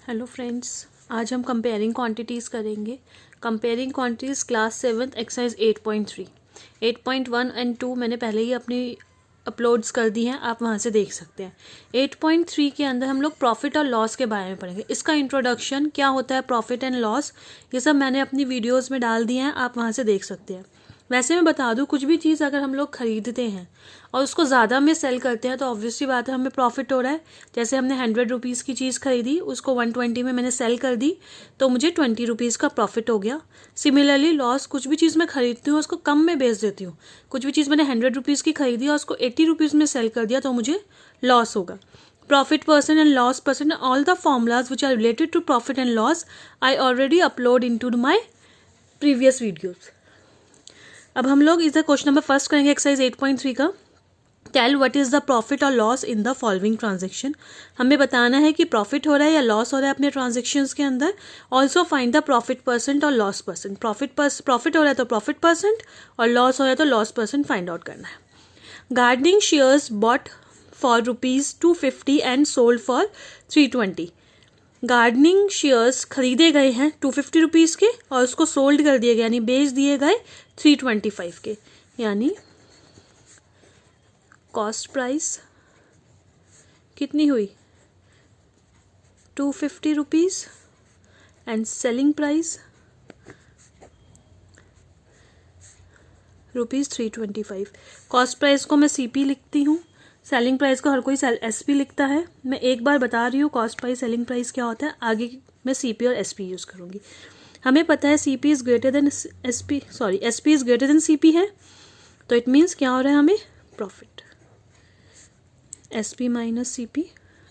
Hello friends, आज हम comparing quantities करेंगे। Comparing quantities class 7 exercise 8.3, 8.1 and 2 मैंने पहले ही अपनी अपलोड्स कर दी हैं, आप वहाँ से देख सकते हैं। 8.3 के अंदर हम लोग प्रॉफिट और लॉस के बारे में पढ़ेंगे। इसका इंट्रोडक्शन, क्या होता है प्रॉफिट एंड लॉस, ये सब मैंने अपनी वीडियोज़ में डाल दिए हैं, आप वहाँ से देख सकते हैं। वैसे मैं बता दूं, कुछ भी चीज़ अगर हम लोग खरीदते हैं और उसको ज़्यादा में सेल करते हैं तो ऑब्वियसली बात है हमें प्रॉफिट हो रहा है। जैसे हमने 100 रुपीज़ की चीज़ खरीदी, उसको 120 में मैंने सेल कर दी तो मुझे 20 रुपीज़ का प्रॉफिट हो गया। सिमिलरली लॉस, कुछ भी चीज़ मैं खरीदती हूँ उसको कम में बेच देती हूँ। कुछ भी चीज़ मैंने 100 रुपीज़ की खरीदी और उसको 80 रुपीज़ में सेल कर दिया तो मुझे लॉस होगा। Profit percent and loss percent, all the formulas which are related to profit and loss I already upload into my previous videos. अब हम लोग इधर क्वेश्चन नंबर फर्स्ट करेंगे एक्सरसाइज 8.3 का। Tell what is the profit और loss in the following transaction. हमें बताना है कि प्रॉफिट हो रहा है या लॉस हो रहा है अपने ट्रांजेक्शन्स के अंदर। Also find the profit percent और लॉस परसेंट। प्रॉफिट हो रहा है तो प्रॉफिट परसेंट और लॉस हो रहा है तो लॉस परसेंट फाइंड आउट करना है। Gardening shares bot for ₹250 and sold for 320। Gardening shares खरीदे गए हैं 250 रुपीज़ के और उसको सोल्ड कर दिए गए यानी बेच दिए गए 325 के। यानी कॉस्ट प्राइस कितनी हुई 250 rupees and selling price ₹325। Cost price को मैं CP लिखती हूँ, सेलिंग प्राइस को हर कोई SP लिखता है। मैं एक बार बता रही हूँ कॉस्ट प्राइस सेलिंग प्राइस क्या होता है, आगे मैं CP और SP यूज़ करूँगी। हमें पता है CP is greater than SP, SP is greater than CP है, तो इट मीन्स क्या हो रहा है हमें प्रॉफिट। SP माइनस CP,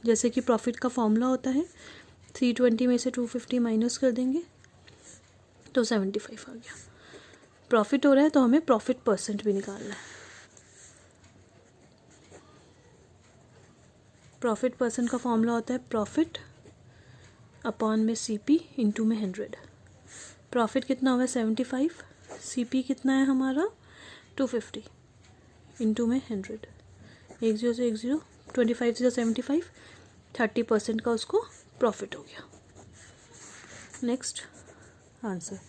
जैसे कि प्रॉफिट का फॉर्मूला होता है 320 में से 250 माइनस कर देंगे तो 75 आ गया। प्रॉफिट हो रहा है तो हमें प्रॉफिट परसेंट भी निकालना है। प्रॉफिट परसेंट का फॉर्मूला होता है प्रॉफिट अपॉन में CP इंटू में 100। प्रॉफिट कितना हुआ 75, CP कितना है हमारा 250 इंटू में 100। 10 से 10, 25 से 75, 30% का उसको प्रॉफिट हो गया। नेक्स्ट आंसर,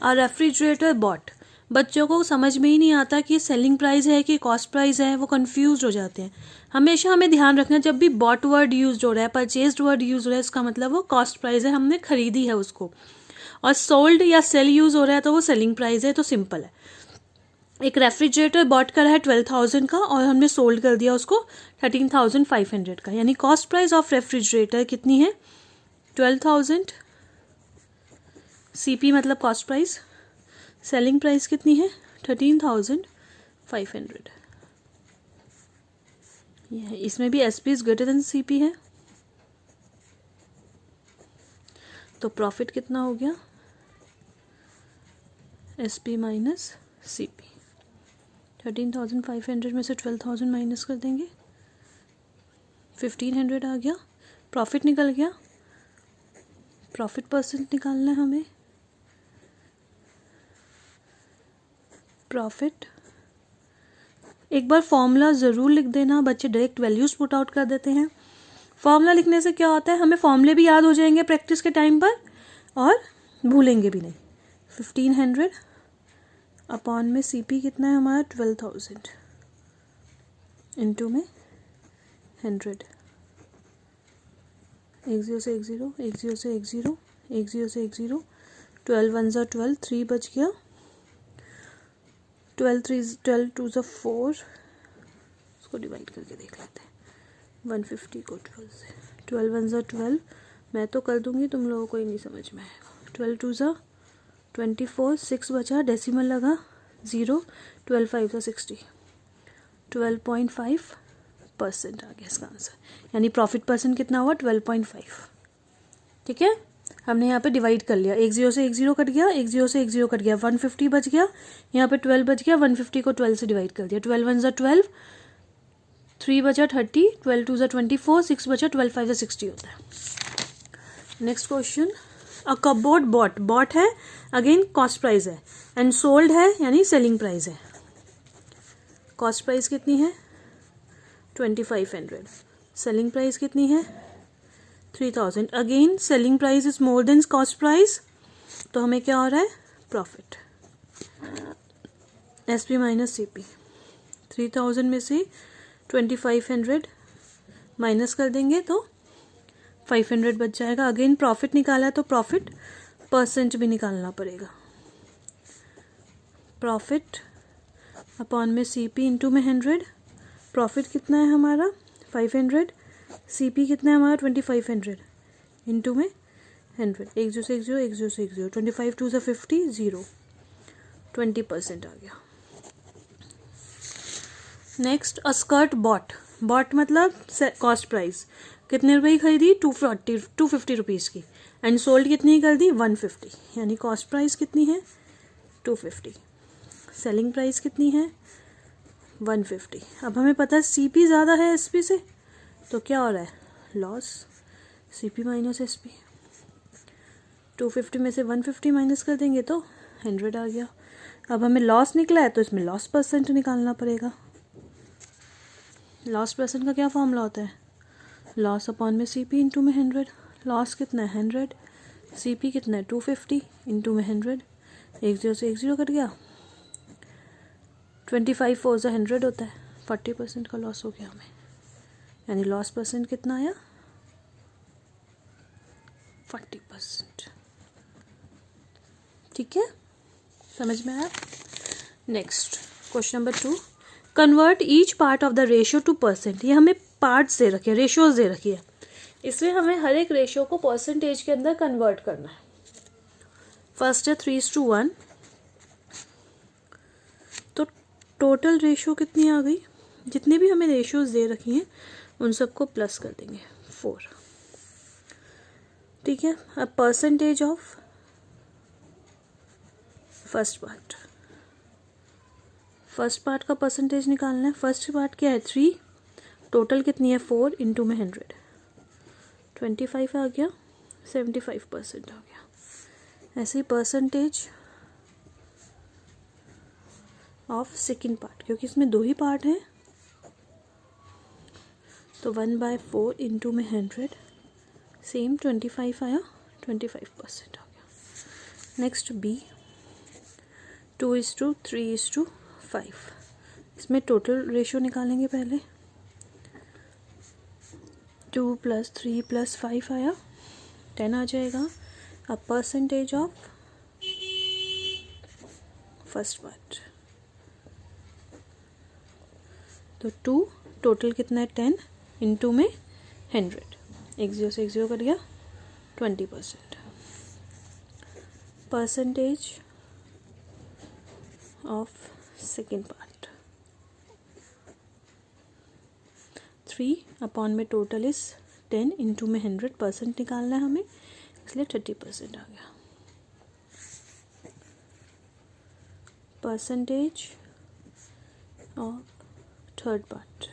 आ रेफ्रिजरेटर बॉट। बच्चों को समझ में ही नहीं आता कि सेलिंग प्राइस है कि कॉस्ट प्राइस है, वो कंफ्यूज हो जाते हैं। हमेशा हमें ध्यान रखना, जब भी बॉट वर्ड यूज हो रहा है, परचेज्ड वर्ड यूज हो रहा है, इसका मतलब वो कॉस्ट प्राइस है, हमने खरीदी है उसको। और सोल्ड या सेल यूज हो रहा है तो वो सेलिंग प्राइस है, तो सिंपल है। एक रेफ्रिजरेटर बॉट कर रहा है 12,000 का और हमने सोल्ड कर दिया उसको 13,500 का, यानी कॉस्ट प्राइस ऑफ रेफ्रिजरेटर कितनी है 12,000। CP मतलब कॉस्ट प्राइस, सेलिंग प्राइस कितनी है 13,500। इसमें भी SP is greater than CP है, तो प्रॉफिट कितना हो गया SP माइनस CP। 13,500 में से 12,000 माइनस कर देंगे 1,500 आ गया, प्रॉफिट निकल गया। प्रॉफिट परसेंट निकालना है हमें। प्रॉफिट, एक बार फॉर्मूला ज़रूर लिख देना, बच्चे डायरेक्ट वैल्यूज़ पुट आउट कर देते हैं। फॉर्मूला लिखने से क्या होता है, हमें फॉर्मूले भी याद हो जाएंगे प्रैक्टिस के टाइम पर और भूलेंगे भी नहीं। 1,500 अपॉन में CP कितना है हमारा 12,000 इंटू में 100। 10 से 10, 10 से 10, 10 से 10, 12 1 ज़ा 12, 3 बच गया, 12 2 ज़ा 4, उसको डिवाइड करके देख लेते हैं 150 को 12 से। 12 1 ज़ा 12, मैं तो कर दूंगी, तुम लोगों को ही नहीं समझ में आएगा। 12 2 ज़ा 24, 6 बचा, डेसिमल लगा 0, 12 5 ज़ा 60, 12.5% आ गया इसका आंसर। यानी प्रॉफिट परसेंट कितना हुआ 12.5। ठीक है, हमने यहाँ पे डिवाइड कर लिया, 10 से 10 कट गया, 10 से 10 कट गया, 150 बच गया, यहाँ पे 12 बच गया, 150 को 12 से डिवाइड कर दिया। 12 1 ज़ा 12, 3 बचा 30, 12 2 ज़ा 24, 6 बचा, 12 5 ज़ा 60 होता है। नेक्स्ट क्वेश्चन, अ कपबोर्ड बॉट है, अगेन कॉस्ट प्राइस है, एंड सोल्ड है यानी सेलिंग प्राइस है। कॉस्ट प्राइस कितनी है 2500, सेलिंग प्राइस कितनी है 3000। Again selling price is more than cost price, तो हमें क्या हो रहा है, प्रॉफिट। एसपी माइनस सीपी, 3000 में से 2500 माइनस कर देंगे तो 500 बच जाएगा। अगेन प्रॉफिट निकाला है तो प्रॉफिट परसेंट भी निकालना पड़ेगा। प्रॉफिट अपॉन में सीपी इंटू में 100। प्रॉफिट कितना है हमारा 500, सीपी कितना है हमारा 2500 इंटू में 100। 1 0 से 1 0, 1 0 से 1 0, 25 2 से 50, 0, 20% आ गया। नेक्स्ट अ स्कर्ट बॉट, बॉट मतलब कॉस्ट प्राइस, कितने रुपए की खरीदी 250 रुपीज़ की, एंड सोल्ड कितनी कर दी 150, यानी कॉस्ट प्राइस कितनी है 250, सेलिंग प्राइस कितनी है 150। अब हमें पता है सीपी ज़्यादा है एसपी से, तो क्या हो रहा है लॉस, सीपी माइनस एसपी। 250 में से 150 माइनस कर देंगे तो 100 आ गया। अब हमें लॉस निकला है तो इसमें लॉस परसेंट निकालना पड़ेगा। लॉस परसेंट का क्या फॉर्मूला होता है, लॉस अपॉन में सीपी इंटू में 100। लॉस कितना है 100, सीपी कितना है 250 इंटू में 100। 1 0 से 1 0 कट गया, 25 4 से 100 होता है, 40% का लॉस हो गया हमें, यानी लॉस परसेंट कितना आया 40%। ठीक है, समझ में आया। Next question number 2, convert each part of the ratio two percent. ये हमें पार्ट्स दे रखे हैं, रेशियोज दे रखी है, इसलिए हमें हर एक रेशियो को परसेंटेज के अंदर कन्वर्ट करना है। फर्स्ट है 3:1, तो टोटल रेशियो कितनी आ गई, जितनी भी हमें रेशियोज दे रखी हैं उन सबको प्लस कर देंगे 4। ठीक है, अब परसेंटेज ऑफ फर्स्ट पार्ट का परसेंटेज निकालना है। फर्स्ट पार्ट क्या है 3, टोटल कितनी है 4 इंटू में 100, 25 आ गया, 75% आ गया। ऐसे ही परसेंटेज ऑफ सेकेंड पार्ट, क्योंकि इसमें 2 ही पार्ट हैं, तो 1/4 इंटू में 100, सेम 25 आया, 25% आ गया। नेक्स्ट बी 2:3:5, इसमें टोटल रेशियो निकालेंगे पहले। 2 + 3 + 5 आया, 10 आ जाएगा। अब परसेंटेज ऑफ फर्स्ट पार्ट, तो 2 टोटल कितना है 10 इंटू में 100, 1 0 से 1 0 कट गया, 20%। Percentage of second part 3 upon में टोटल इज 10 इंटू में 100, परसेंट निकालना है हमें, इसलिए 30% आ गया। Percentage of third part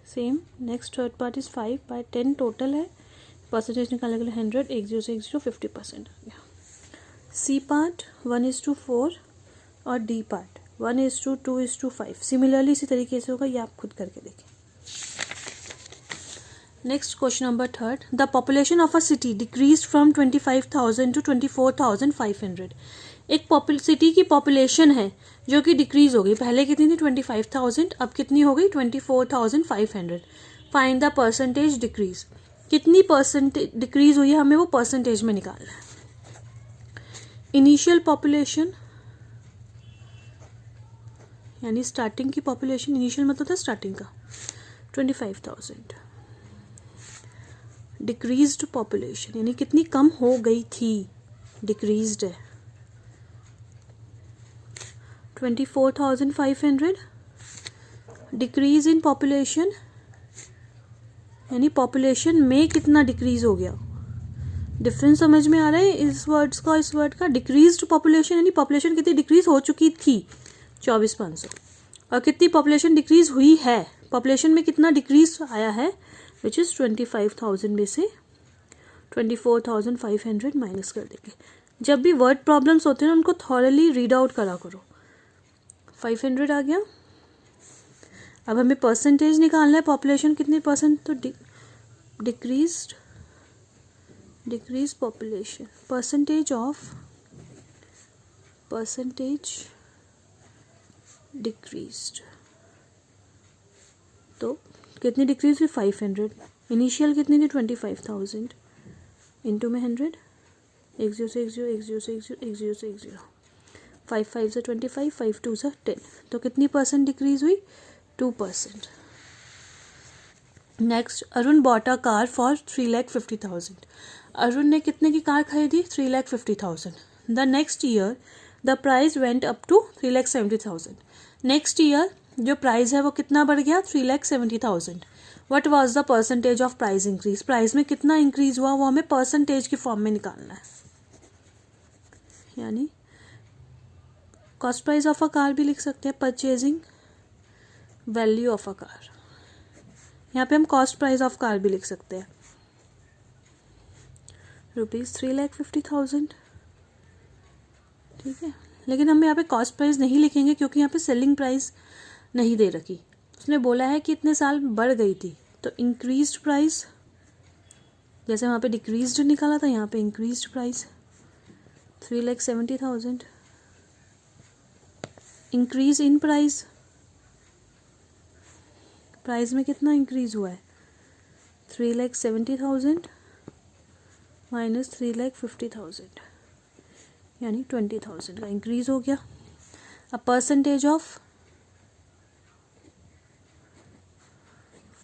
same, next third part is 5/10 total है, परसेंटेज निकालने के लिए 100, 1 0 से 1 0, 50% आ गया। सी पार्ट 1:4 और डी पार्ट 1:2:5। सिमिलरली इसी तरीके से होगा, ये आप खुद करके देखें। Next question number 3, the population of a city decrease from 25,000 to 24,500। एक सिटी की पॉपुलेशन है जो कि डिक्रीज हो गई, पहले कितनी थी 25,000, अब कितनी हो गई 24,500। फाइंड द परसेंटेज डिक्रीज, कितनी परसेंटेज डिक्रीज हुई है हमें वो परसेंटेज में निकालना है। इनिशियल पॉपुलेशन यानी स्टार्टिंग की पॉपुलेशन, इनिशियल मतलब था स्टार्टिंग का 25,000। डिक्रीज्ड पॉपुलेशन यानी कितनी कम हो गई थी, डिक्रीज्ड है 24,500। डिक्रीज इन पॉपुलेशन यानी पॉपुलेशन में कितना डिक्रीज हो गया, डिफरेंस समझ में आ रहा है इस वर्ड्स का, इस वर्ड का। डिक्रीज्ड पॉपुलेशन यानी पॉपुलेशन कितनी डिक्रीज हो चुकी थी 24,500, और कितनी पॉपुलेशन डिक्रीज हुई है, पॉपुलेशन में कितना डिक्रीज आया है, विच इज़ 25,000 में से 24,500 माइनस कर देंगे। जब भी वर्ड प्रॉब्लम्स होते हैं उनको थॉरली रीड आउट करा करो। 500 आ गया। अब हमें परसेंटेज निकालना है, पॉपुलेशन कितने परसेंट, तो decreased population, percentage decreased, तो कितनी डिक्रीज हुई 500, इनिशियल कितनी थी 25,000 इंटू में 100, एक जीरो से एक जीरो, एक जीरो से एक जीरो, एक जीरो से एक जीरो, 5 5 से 25, 5 2 से 10, तो कितनी परसेंट डिक्रीज हुई 2%. Next, Arun bought a car for 3,50,000. Arun ने कितने की कार खरीदी 3,50,000. The next year the price went up to 3,70,000. Next year जो प्राइस है वो कितना बढ़ गया 3,70,000. What was the percentage of price increase, price में कितना इंक्रीज हुआ वो हमें परसेंटेज की फॉर्म में निकालना है. यानी cost price of a car भी लिख सकते हैं, purchasing value of a car. यहाँ पे हम कॉस्ट प्राइस ऑफ कार भी लिख सकते हैं, ₹3,50,000. ठीक है, लेकिन हम यहाँ पे कॉस्ट प्राइस नहीं लिखेंगे क्योंकि यहाँ पे सेलिंग प्राइस नहीं दे रखी. उसने बोला है कि इतने साल बढ़ गई थी, तो इंक्रीज्ड प्राइस, जैसे वहाँ पे डिक्रीज्ड निकाला था यहाँ पे increased price 3,70,000. Increase in price, price में कितना इंक्रीज हुआ है 3,70,000 माइनस 3,50,000, यानी 20,000 का इंक्रीज हो गया. अब परसेंटेज ऑफ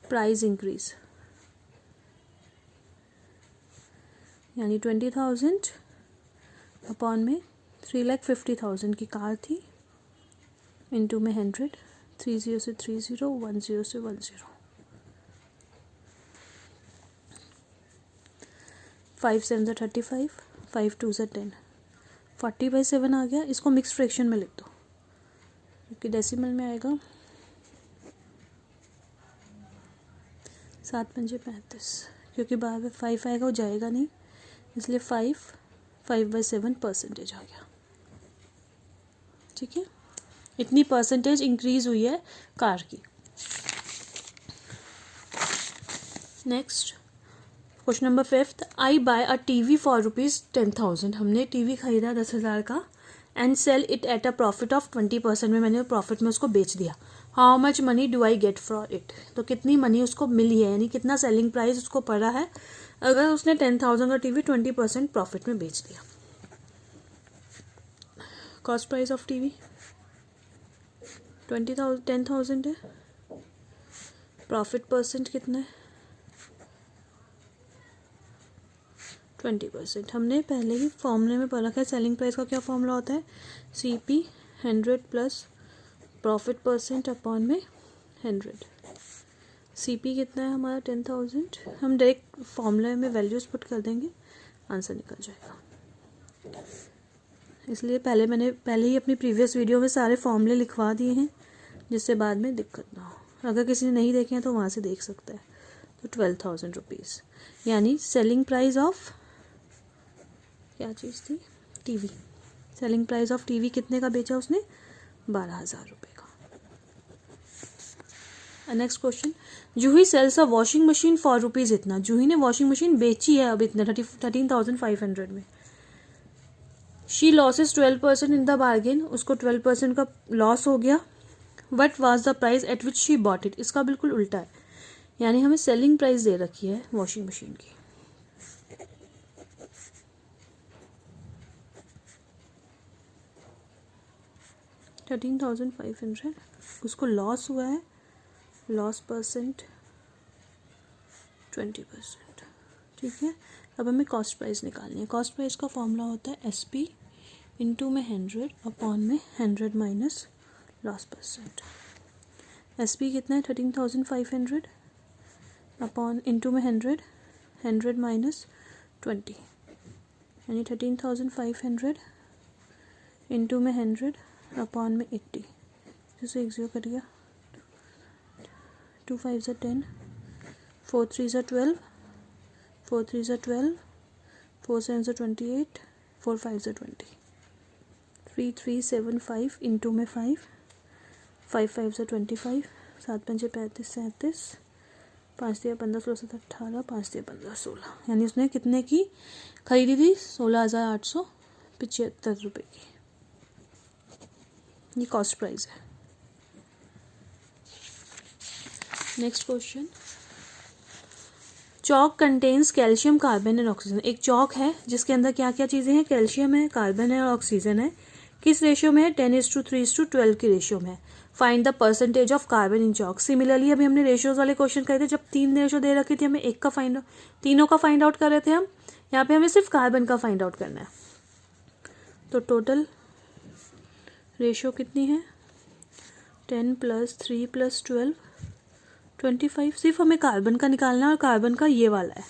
प्राइस इंक्रीज, यानी 20,000 अपॉन में 3,50,000 की कार थी इंटू में 100, 30 से 30, 10 से 10, 5 7 35, 5 2 10, 40/7 आ गया. इसको मिक्स फ्रैक्शन में लिख दो क्योंकि डेसिमल में आएगा. 7 5 35, क्योंकि बाद में 5 आएगा वो जाएगा नहीं, इसलिए 5/7 परसेंटेज आ गया. ठीक है, इतनी परसेंटेज इंक्रीज हुई है कार की. Next question number 5. I buy a TV for ₹10,000. हमने टीवी खरीदा 10,000 का and sell it at a profit of 20%, में मैंने प्रॉफिट में उसको बेच दिया. How much money do I get for it, तो कितनी मनी उसको मिली है, यानी कितना सेलिंग प्राइस उसको पड़ा है अगर उसने 10,000 का टीवी 20% प्रॉफिट में बेच दिया. कॉस्ट प्राइस ऑफ टीवी 10,000 है, प्रॉफिट परसेंट कितना है 20%. हमने पहले ही फॉर्मूले में पढ़ा है सेलिंग प्राइस का क्या फॉर्मूला होता है, CP 100 plus profit percent upon में 100. CP कितना है हमारा 10,000. हम डायरेक्ट फॉर्मूले में वैल्यूज पुट कर देंगे, आंसर निकल जाएगा. इसलिए पहले ही अपनी प्रीवियस वीडियो में सारे फॉर्मूले लिखवा दिए हैं जिससे बाद में दिक्कत ना हो. अगर किसी ने नहीं देखे हैं तो वहाँ से देख सकता है. तो 12,000 रुपीज़, यानी सेलिंग प्राइस ऑफ क्या चीज़ थी, TV. Selling price of TV कितने का बेचा उसने 12,000 रुपये का. नेक्स्ट क्वेश्चन. Juhi sells a washing machine for rupees इतना. जूही ने वॉशिंग मशीन बेची है अब इतना 13,500 में. She losses 12% in the bargain, उसको 12% का लॉस हो गया. What was the price at which she bought it, इसका बिल्कुल उल्टा है, यानी हमें सेलिंग प्राइस दे रखी है वॉशिंग मशीन की. $13,500, उसको लॉस हुआ है, लॉस परसेंट 20%. ठीक है, अब हमें कॉस्ट प्राइस निकालनी है. कॉस्ट प्राइस का फॉर्मूला होता है SP इंटू में 100 अपॉन में 100 माइनस लॉस परसेंट. SP कितना है 13,500 अपॉन इंटू में 100 माइनस 20, यानी 13,500 इंटू में 100 अपॉन में 80, जैसे एक जीरो कट गया. 2 5 ज़ा 10, 4 3 ज़ा 12, 4 3 ज़ा 12, 4 7 ज़ा 28, 4 5 ज़ा 20, 3,375 इंटू में 5, 5 5 ज़ा 25, 7 5 35, 37, 5 दिया 15, 16 7 18, 5 दिया 15 16, यानी उसने कितने की खरीदी थी? 16,875 रुपये की। ये कॉस्ट प्राइस है। Next question, chalk contains calcium, carbon and oxygen. एक चॉक है जिसके अंदर क्या क्या चीज़ें हैं? कैल्शियम है, कार्बन है और ऑक्सीजन है। किस रेशियो में है? 10:3:12 की रेशियो में है। Find the percentage of carbon in chalk. Similarly अभी हमने रेशियोज वाले क्वेश्चन करे थे, जब 3 रेशियो दे रखी थी, हमें एक का तीनों का फाइंड आउट कर रहे थे हम। यहाँ पे हमें सिर्फ कार्बन का फाइंड आउट करना है। तो टोटल रेशियो कितनी है? 10 + 3 + 12 25। सिर्फ हमें कार्बन का निकालना है और कार्बन का ये वाला है।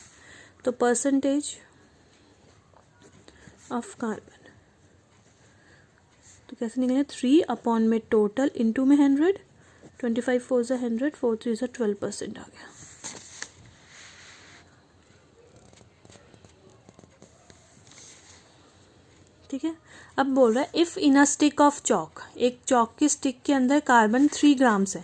तो परसेंटेज ऑफ कार्बन तो कैसे निकलेंगे? 3 अपॉन में टोटल इंटू में 100, 25 4 = 100, 4 3 = 12% आ गया। ठीक है। अब बोल रहा है if in a stick of chalk, एक चॉक की स्टिक के अंदर कार्बन 3 ग्राम्स है,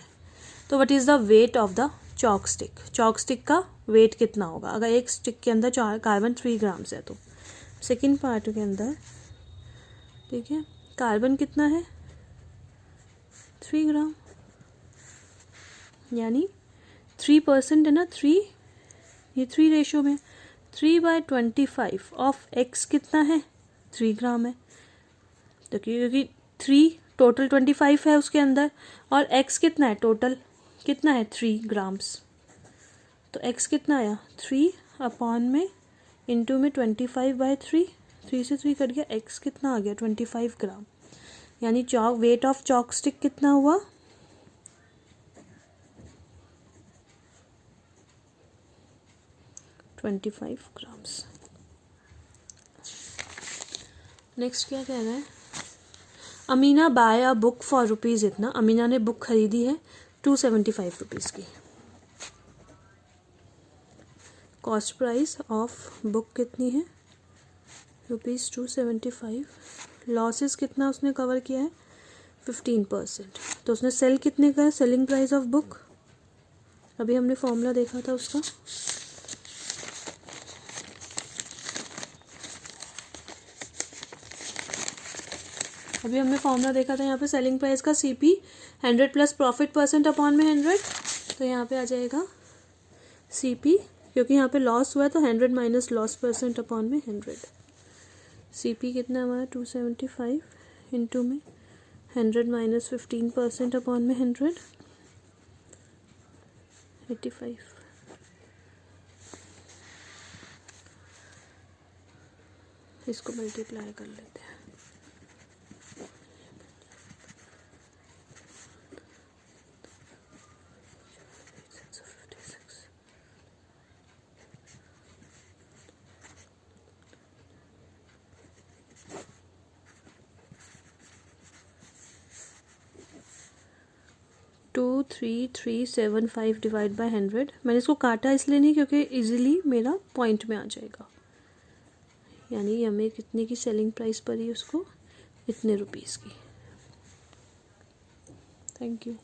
तो what is the weight of the chalk stick? Chalk stick का वेट कितना होगा अगर एक स्टिक के अंदर कार्बन 3 ग्राम्स है? तो सेकेंड पार्ट के अंदर, ठीक है, कार्बन कितना है? 3 ग्राम, यानी 3% है ना, 3, ये 3 रेशियो में 3/25 ऑफ x कितना है? 3 ग्राम है। तो क्योंकि 3 टोटल 25 है उसके अंदर और x कितना है? टोटल कितना है? 3 ग्राम्स। तो x कितना आया? 3 अपॉन में इंटू में 25/3, 3 से 3 कट गया, x कितना आ गया? 25 ग्राम। यानी chalk weight of chalk stick कितना हुआ? 25 ग्राम्स। नेक्स्ट क्या कह रहा है? Amina buy a book for rupees इतना। अमीना ने बुक खरीदी है 275 रुपीज़ की। कॉस्ट प्राइस ऑफ बुक कितनी है? ₹275। लॉसेस कितना उसने कवर किया है? 15%। तो उसने सेल कितने का है? सेलिंग प्राइस ऑफ बुक, अभी हमने फॉर्मूला देखा था उसका, यहाँ पे सेलिंग प्राइस का CP 100 + प्रॉफिट % अपॉन में 100। तो यहाँ पे आ जाएगा CP, क्योंकि यहाँ पे लॉस हुआ है तो 100 - लॉस % अपॉन में 100। CP कितना हमारा? 275 इंटू में 100 - 15% अपॉन में 100, 85। इसको मल्टीप्लाई कर लेते हैं। To 3,375 divide by 100। मैंने इसको काटा इसलिए नहीं क्योंकि इजीली मेरा पॉइंट में आ जाएगा। यानी हमें कितने की सेलिंग प्राइस पड़ी उसको? इतने रुपीज़ की। Thank you.